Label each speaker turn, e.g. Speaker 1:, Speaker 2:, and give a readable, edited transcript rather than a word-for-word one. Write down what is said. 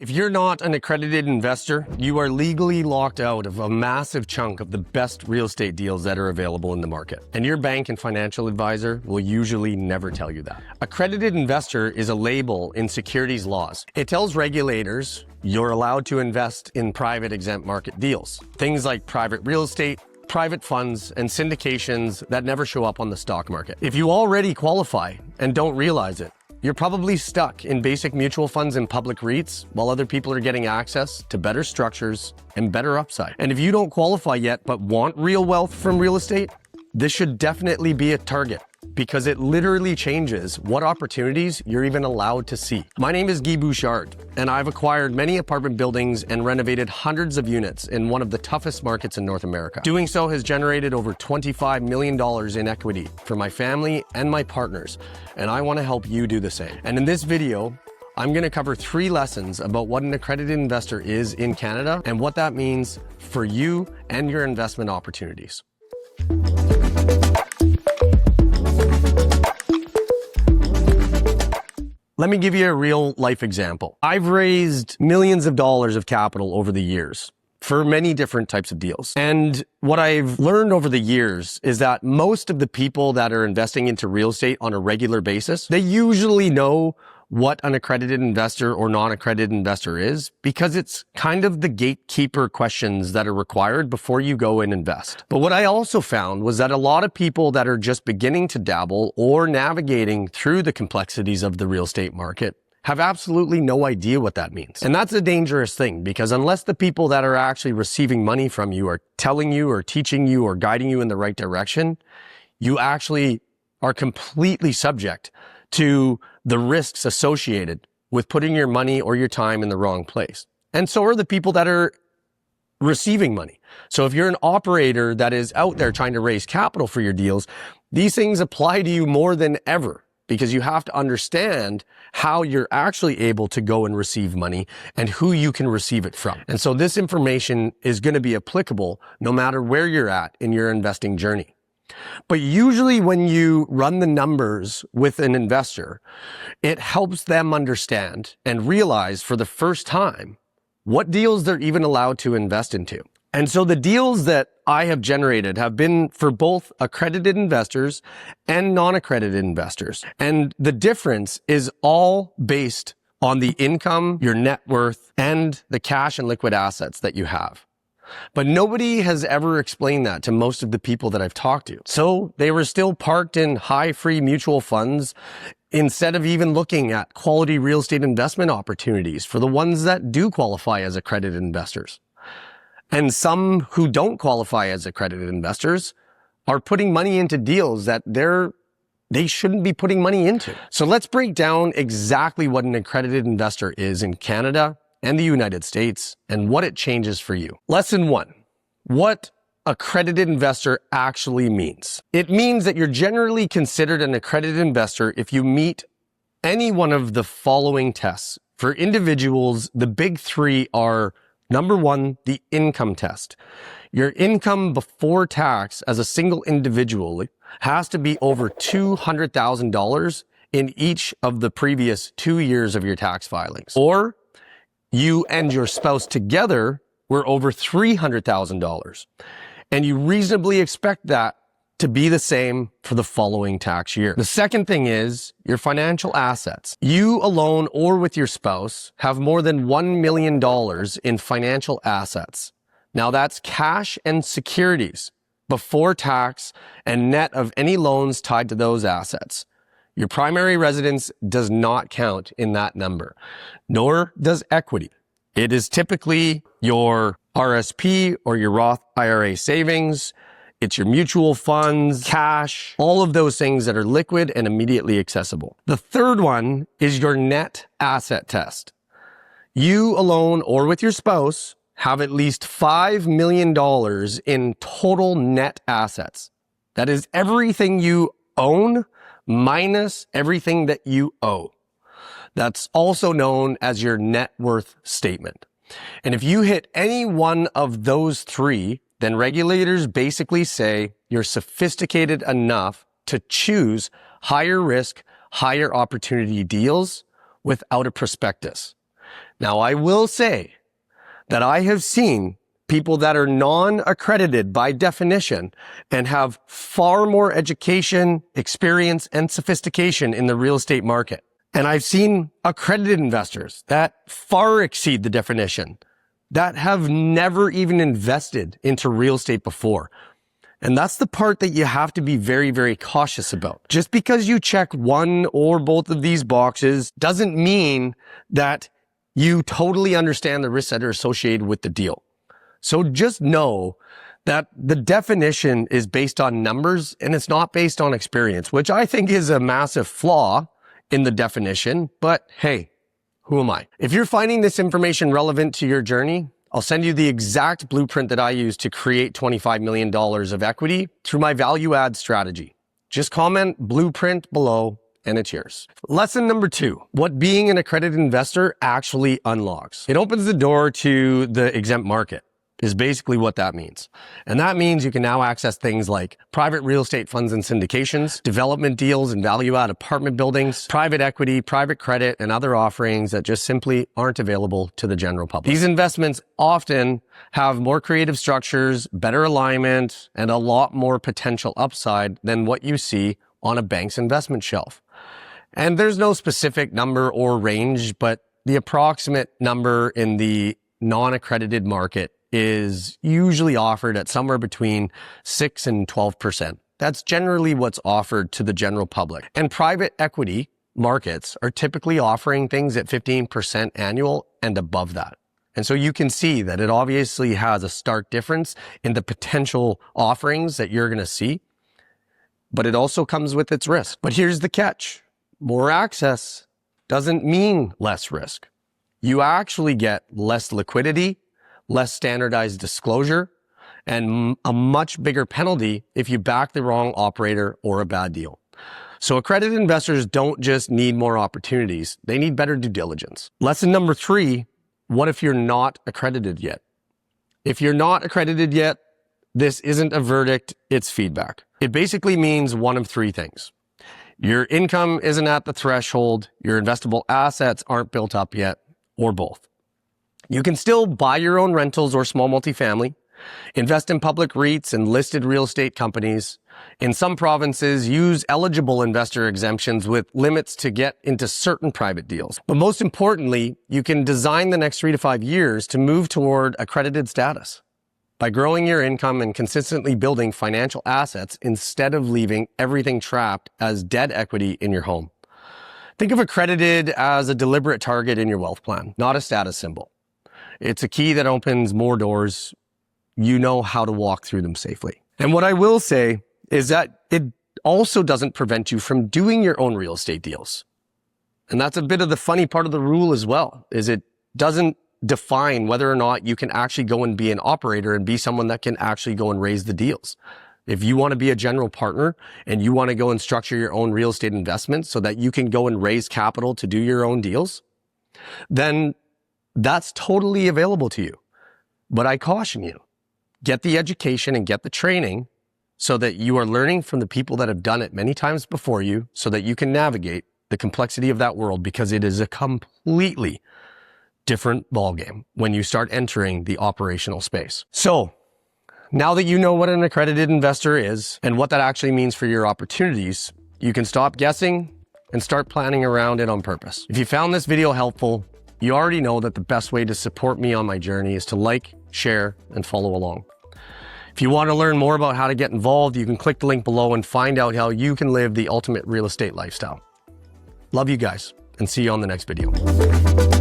Speaker 1: If you're not an accredited investor, you are legally locked out of a massive chunk of the best real estate deals that are available in the market. And your bank and financial advisor will usually never tell you that. Accredited investor is a label in securities laws. It tells regulators you're allowed to invest in private exempt market deals. Things like private real estate, private funds, and syndications that never show up on the stock market. If you already qualify and don't realize it, you're probably stuck in basic mutual funds and public REITs while other people are getting access to better structures and better upside. And if you don't qualify yet but want real wealth from real estate, this should definitely be a target because it literally changes what opportunities you're even allowed to see. My name is Bouchard, and I've acquired many apartment buildings and renovated hundreds of units in one of the toughest markets in North America. Doing so has generated over $25 million in equity for my family and my partners, and I want to help you do the same. And in this video, I'm going to cover 3 lessons about what an accredited investor is in Canada and what that means for you and your investment opportunities. Let me give you a real life example. I've raised millions of dollars of capital over the years for many different types of deals. And what I've learned over the years is that most of the people that are investing into real estate on a regular basis, they usually know what an accredited investor or non-accredited investor is because it's kind of the gatekeeper questions that are required before you go and invest. But what I also found was that a lot of people that are just beginning to dabble or navigating through the complexities of the real estate market have absolutely no idea what that means. And that's a dangerous thing because unless the people that are actually receiving money from you are telling you or teaching you or guiding you in the right direction, you actually are completely subject to the risks associated with putting your money or your time in the wrong place. And so are the people that are receiving money. So if you're an operator that is out there trying to raise capital for your deals, these things apply to you more than ever because you have to understand how you're actually able to go and receive money and who you can receive it from. And so this information is going to be applicable no matter where you're at in your investing journey. But usually when you run the numbers with an investor, it helps them understand and realize for the first time what deals they're even allowed to invest into. And so the deals that I have generated have been for both accredited investors and non-accredited investors. And the difference is all based on the income, your net worth, and the cash and liquid assets that you have. But nobody has ever explained that to most of the people that I've talked to. So they were still parked in high free mutual funds instead of even looking at quality real estate investment opportunities for the ones that do qualify as accredited investors. And some who don't qualify as accredited investors are putting money into deals that they shouldn't be putting money into. So let's break down exactly what an accredited investor is in Canada and the United States, and what it changes for you. Lesson 1, what accredited investor actually means. It means that you're generally considered an accredited investor if you meet any one of the following tests. For individuals, the big 3 are, number 1, the income test. Your income before tax as a single individual has to be over $200,000 in each of the previous 2 years of your tax filings. Or you and your spouse together were over $300,000. And you reasonably expect that to be the same for the following tax year. The second thing is your financial assets. You alone or with your spouse have more than $1 million in financial assets. Now that's cash and securities before tax and net of any loans tied to those assets. Your primary residence does not count in that number, nor does equity. It is typically your RSP or your Roth IRA savings. It's your mutual funds, cash, all of those things that are liquid and immediately accessible. The third one is your net asset test. You alone or with your spouse have at least $5 million in total net assets. That is everything you own minus everything that you owe. That's also known as your net worth statement. And if you hit any one of those 3, then regulators basically say you're sophisticated enough to choose higher risk, higher opportunity deals without a prospectus. Now, I will say that I have seen people that are non-accredited by definition and have far more education, experience, and sophistication in the real estate market. And I've seen accredited investors that far exceed the definition, that have never even invested into real estate before. And that's the part that you have to be very, very cautious about. Just because you check one or both of these boxes doesn't mean that you totally understand the risks that are associated with the deal. So just know that the definition is based on numbers and it's not based on experience, which I think is a massive flaw in the definition. But hey, who am I? If you're finding this information relevant to your journey, I'll send you the exact blueprint that I use to create $25 million of equity through my value add strategy. Just comment blueprint below and it's yours. Lesson number 2, what being an accredited investor actually unlocks. It opens the door to the exempt market, is basically what that means. And that means you can now access things like private real estate funds and syndications, development deals and value add apartment buildings, private equity, private credit, and other offerings that just simply aren't available to the general public. These investments often have more creative structures, better alignment, and a lot more potential upside than what you see on a bank's investment shelf. And there's no specific number or range, but the approximate number in the non-accredited market is usually offered at somewhere between 6 and 12%. That's generally what's offered to the general public. And private equity markets are typically offering things at 15% annual and above that. And so you can see that it obviously has a stark difference in the potential offerings that you're going to see, but it also comes with its risk. But here's the catch. More access doesn't mean less risk. You actually get less liquidity, less standardized disclosure, and a much bigger penalty if you back the wrong operator or a bad deal. So accredited investors don't just need more opportunities, they need better due diligence. Lesson number 3, what if you're not accredited yet? If you're not accredited yet, this isn't a verdict, it's feedback. It basically means one of 3 things. Your income isn't at the threshold, your investable assets aren't built up yet, or both. You can still buy your own rentals or small multifamily, invest in public REITs and listed real estate companies. In some provinces, use eligible investor exemptions with limits to get into certain private deals. But most importantly, you can design the next 3 to 5 years to move toward accredited status by growing your income and consistently building financial assets instead of leaving everything trapped as dead equity in your home. Think of accredited as a deliberate target in your wealth plan, not a status symbol. It's a key that opens more doors. You know how to walk through them safely. And what I will say is that it also doesn't prevent you from doing your own real estate deals. And that's a bit of the funny part of the rule as well, is it doesn't define whether or not you can actually go and be an operator and be someone that can actually go and raise the deals. If you want to be a general partner and you want to go and structure your own real estate investments so that you can go and raise capital to do your own deals, then that's totally available to you. But I caution you, get the education and get the training so that you are learning from the people that have done it many times before you so that you can navigate the complexity of that world, because it is a completely different ballgame when you start entering the operational space. So now that you know what an accredited investor is and what that actually means for your opportunities, you can stop guessing and start planning around it on purpose. If you found this video helpful, you already know that the best way to support me on my journey is to like, share, and follow along. If you want to learn more about how to get involved, you can click the link below and find out how you can live the ultimate real estate lifestyle. Love you guys, and see you on the next video.